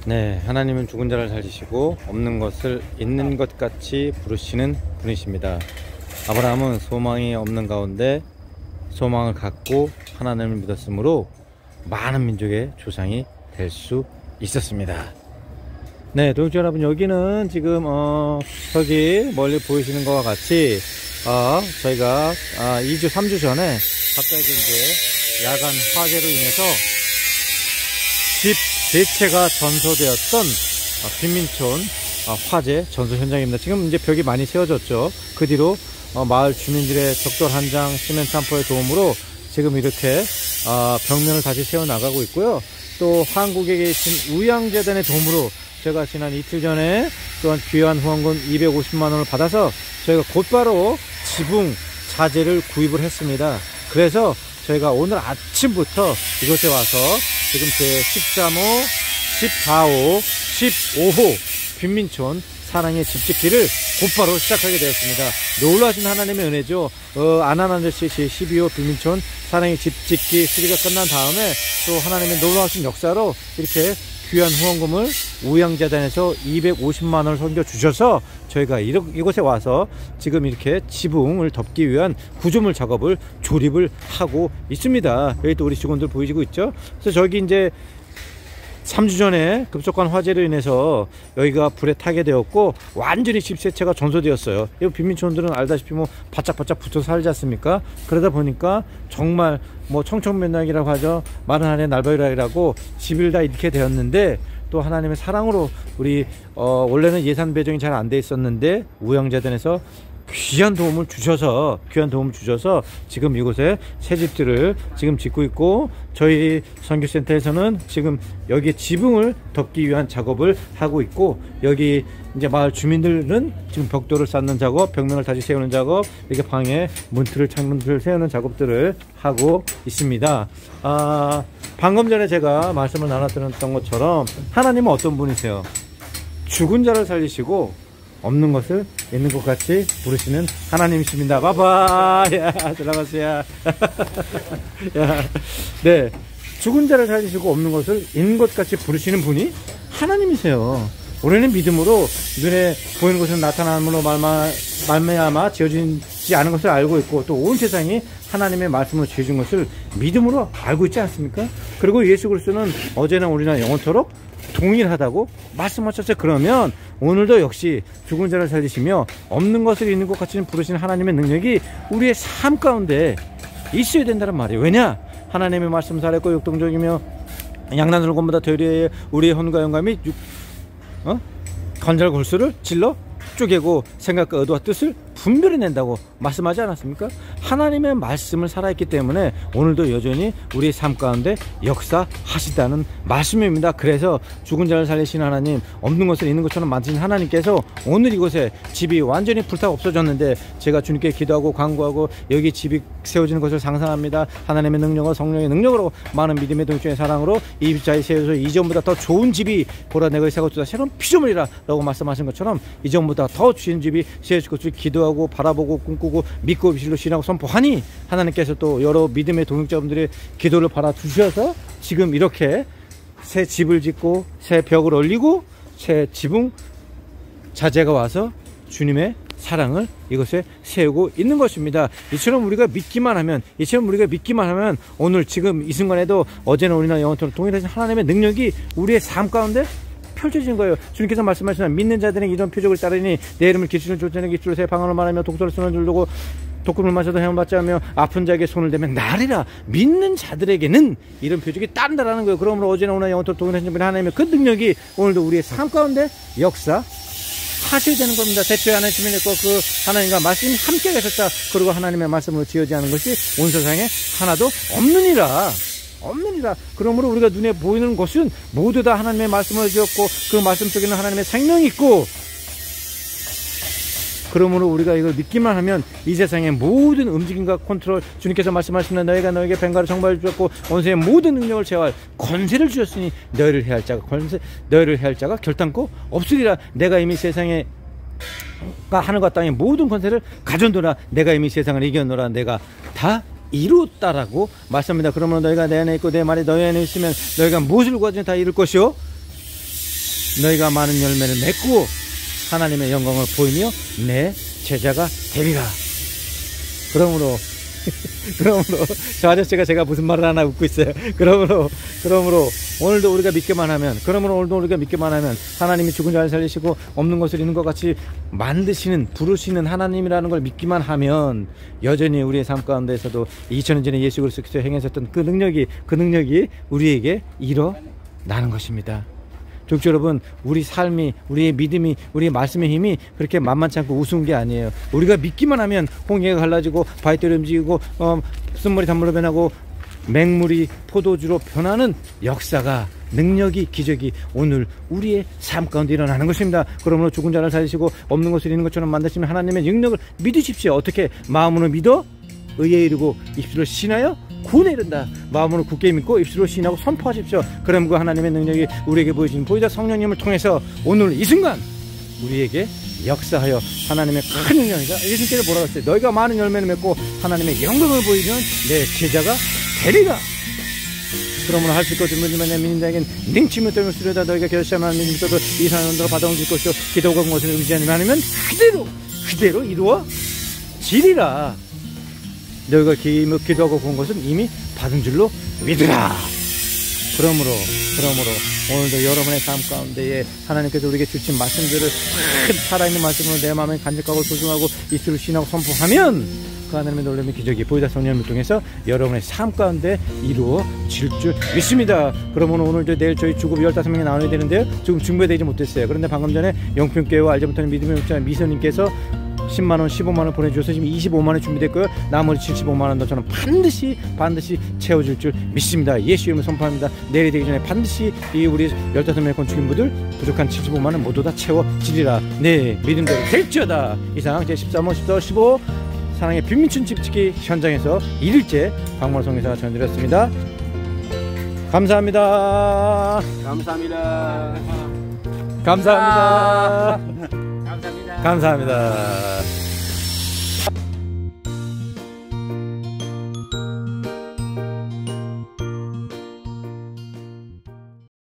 네, 하나님은 죽은 자를 살리시고 없는 것을 있는 것 같이 부르시는 분이십니다. 아브라함은 소망이 없는 가운데 소망을 갖고 하나님을 믿었으므로 많은 민족의 조상이 될 수 있었습니다. 네, 동역자 여러분, 여기는 지금 저기 멀리 보이시는 것과 같이 저희가 2주 3주 전에 갑자기 이제 야간 화재로 인해서 집 3채가 전소되었던 빈민촌 화재 전소 현장입니다. 지금 이제 벽이 많이 세워졌죠. 그 뒤로 마을 주민들의 적절 한장 시멘트 한포의 도움으로 지금 이렇게 벽면을 다시 세워 나가고 있고요. 또 한국에 계신 우양재단의 도움으로 제가 지난 이틀 전에 또한 귀한 후원금 250만원을 받아서 저희가 곧바로 지붕 자재를 구입을 했습니다. 그래서 저희가 오늘 아침부터 이곳에 와서 지금 제 13호, 14호, 15호 빈민촌 사랑의 집짓기를 곧바로 시작하게 되었습니다. 놀라신 하나님의 은혜죠. 안한아저씨 12호 빈민촌 사랑의 집짓기 수리가 끝난 다음에 또 하나님의 놀라우신 역사로 이렇게 귀한 후원금을 우양재단에서 250만원을 섬겨주셔서 저희가 이곳에 와서 지금 이렇게 지붕을 덮기 위한 구조물 작업을 조립을 하고 있습니다. 여기 또 우리 직원들 보이시고 있죠. 그래서 저기 이제 3주 전에 급속한 화재로 인해서 여기가 불에 타게 되었고 완전히 집 3채가 전소되었어요. 이 빈민촌들은 알다시피 뭐 바짝바짝 붙어 살지 않습니까? 그러다 보니까 정말 뭐 청천면락이라고 하죠. 마른 하늘의 날벼락이라고 집을 다 잃게 되었는데 또 하나님의 사랑으로 우리 원래는 예산 배정이 잘 안 돼 있었는데 우양재단에서 귀한 도움을 주셔서 지금 이곳에 새 집들을 지금 짓고 있고 저희 선교센터에서는 지금 여기 지붕을 덮기 위한 작업을 하고 있고 여기 이제 마을 주민들은 지금 벽돌을 쌓는 작업, 벽면을 다시 세우는 작업, 이렇게 방에 문틀을 창문틀을 세우는 작업들을 하고 있습니다. 방금 전에 제가 말씀을 나눠드렸던 것처럼 하나님은 어떤 분이세요? 죽은 자를 살리시고 없는 것을 있는 것 같이 부르시는 하나님이십니다. 봐봐. 야, 들어가세요. 야, 네. 죽은 자를 살리시고 없는 것을 있는 것 같이 부르시는 분이 하나님이세요. 우리는 믿음으로 눈에 보이는 것은 나타남으로 말미암아 지어지지 않은 것을 알고 있고 또 온 세상이 하나님의 말씀으로 지어진 것을 믿음으로 알고 있지 않습니까? 그리고 예수 그리스도는 어제나 오늘이나 영원토록 동일하다고 말씀하셨어요. 그러면 오늘도 역시 죽은 자를 살리시며 없는 것을 있는 것 같이 부르시는 하나님의 능력이 우리의 삶 가운데 있어야 된다는 말이에요. 왜냐? 하나님의 말씀 살았고 역동적이며 양난을 권보다 되리에 우리의 혼과 영감이 건잘 골수를 질러 쪼개고 생각과 의도와 뜻을 분별해 낸다고 말씀하지 않았습니까? 하나님의 말씀을 살아있기 때문에 오늘도 여전히 우리의 삶 가운데 역사하시다는 말씀입니다. 그래서 죽은 자를 살리시는 하나님, 없는 것을 있는 것처럼 만드신 하나님께서 오늘 이곳에 집이 완전히 불타고 없어졌는데 제가 주님께 기도하고 간구하고 여기 집이 세워지는 것을 상상합니다. 하나님의 능력과 성령의 능력으로 많은 믿음의 동역자의 사랑으로 이 자리에 세워서 이전보다 더 좋은 집이 보라 내가 세워주다 새로운 피조물이라 라고 말씀하신 것처럼 이전보다 더 주신 집이 세워질 것을 기도하고 바라보고 꿈꾸고 믿고 비실로 신하고 선포하니 하나님께서 또 여러 믿음의 동역자분들의 기도를 받아주셔서 지금 이렇게 새 집을 짓고 새 벽을 올리고 새 지붕 자재가 와서 주님의 사랑을 이것에 세우고 있는 것입니다. 이처럼 우리가 믿기만 하면 오늘 지금 이 순간에도 어제는 우리나 영원토록 동일하신 하나님의 능력이 우리의 삶 가운데 펼쳐진 거예요. 주님께서 말씀하시는 믿는 자들에게 이런 표적을 따르니 내 이름을 기술을 쫓아내는 기술을 새 방언을 말하며 독소를 쏘는 줄 두고 독금을 마셔도 해원받지 않으며 아픈 자에게 손을 대면 나리라. 믿는 자들에게는 이런 표적이 따른다라는 거예요. 그러므로 어제나 오늘 영원토록 동일하신 분이 하나님의 그 능력이 오늘도 우리의 삶 가운데 역사 하셔야 되는 겁니다. 대초에 하나님의 그 하나님과 말씀이 함께 계셨다. 그리고 하나님의 말씀으로 지어지지 않은 것이 온 세상에 하나도 없느니라. 그러므로 우리가 눈에 보이는 것은 모두 다 하나님의 말씀을 지었고 그 말씀 속에는 하나님의 생명이 있고 그러므로 우리가 이걸 믿기만 하면 이 세상의 모든 움직임과 컨트롤 주님께서 말씀하시는 너희가 너에게 뱅가를 정발해 주셨고 원수의 모든 능력을 제어할 권세를 주셨으니 너희를 해할 자가 결단코 없으리라. 내가 이미 세상에 하늘과 땅의 모든 권세를 가졌노라. 내가 이미 세상을 이겼노라. 내가 다 이루었다라고 말씀합니다. 그러면 너희가 내 안에 있고 내 말이 너희 안에 있으면 너희가 무엇을 구하든지 다 이룰 것이요 너희가 많은 열매를 맺고 하나님의 영광을 보이며 내 제자가 되리라. 그러므로 저 아저씨가 제가 무슨 말을 하나 웃고 있어요. 그러므로 오늘도 우리가 믿기만 하면 하나님이 죽은 자를 살리시고 없는 것을 있는 것 같이 만드시는 부르시는 하나님이라는 걸 믿기만 하면 여전히 우리의 삶 가운데에서도 2000년 전에 예수 그리스도께서 행하셨던 그 능력이 우리에게 일어나는 것입니다. 족주 여러분, 우리 삶이, 우리의 믿음이, 우리의 말씀의 힘이 그렇게 만만치 않고 우스운 게 아니에요. 우리가 믿기만 하면 홍해가 갈라지고 바위들이 움직이고 쓴물이 단물로 변하고 맹물이 포도주로 변하는 역사가, 능력이, 기적이 오늘 우리의 삶 가운데 일어나는 것입니다. 그러므로 죽은 자를 살리시고 없는 것을 있는 것처럼 만드시면 하나님의 능력을 믿으십시오. 어떻게? 마음으로 믿어 의에 이르고 입술로 신하여 구원에 이른다. 마음으로 굳게 믿고 입술로 시인하고 선포하십시오. 그럼 그 하나님의 능력이 우리에게 보여진 보이자 성령님을 통해서 오늘 이 순간 우리에게 역사하여 하나님의 큰 능력이다. 예수님께서 뭐라고 했어요? 너희가 많은 열매를 맺고 하나님의 영광을 보이면 내 제자가 되리라. 그러므로 할 수 있고 준비되면 내 믿는 자에겐 능치며 떨며 쓰려다. 너희가 결심하는 믿음이 있어도 이 사람들과 받아온 질 것이요 기도가 온 것을 의지하지 않으면 그대로 이루어지리라. 너희가 기도하고 본 것은 이미 받은 줄로 믿으라. 그러므로 오늘도 여러분의 삶 가운데에 하나님께서 우리에게 주신 말씀들을 살아있는 말씀으로 내 마음에 간직하고 소중하고 입술을 신하고 선포하면 그 하나님의 놀라운 기적이 보이다 성령님을 통해서 여러분의 삶 가운데 이루어질 줄 믿습니다. 그러면 오늘도 내일 저희 주급 15명이 나눠야 되는데요, 지금 준비되지 못했어요. 그런데 방금 전에 영평교회와 알지 못하는 믿음의 목자 미선님께서 10만원 15만원 보내주셔서 지금 25만원 준비됐고요. 나머지 75만원도 저는 반드시 채워줄 줄 믿습니다. 예수 이름으로 선포합니다. 내일이 되기 전에 반드시 이 우리 15명의 건축인분들 부족한 75만원 모두 다 채워지리라. 네, 믿음대로 될지어다. 이상 제13호 14호 15 사랑의 빈민춘 집짓기 현장에서 1일째 박만성의사가 전해드렸습니다. 감사합니다. 감사합니다.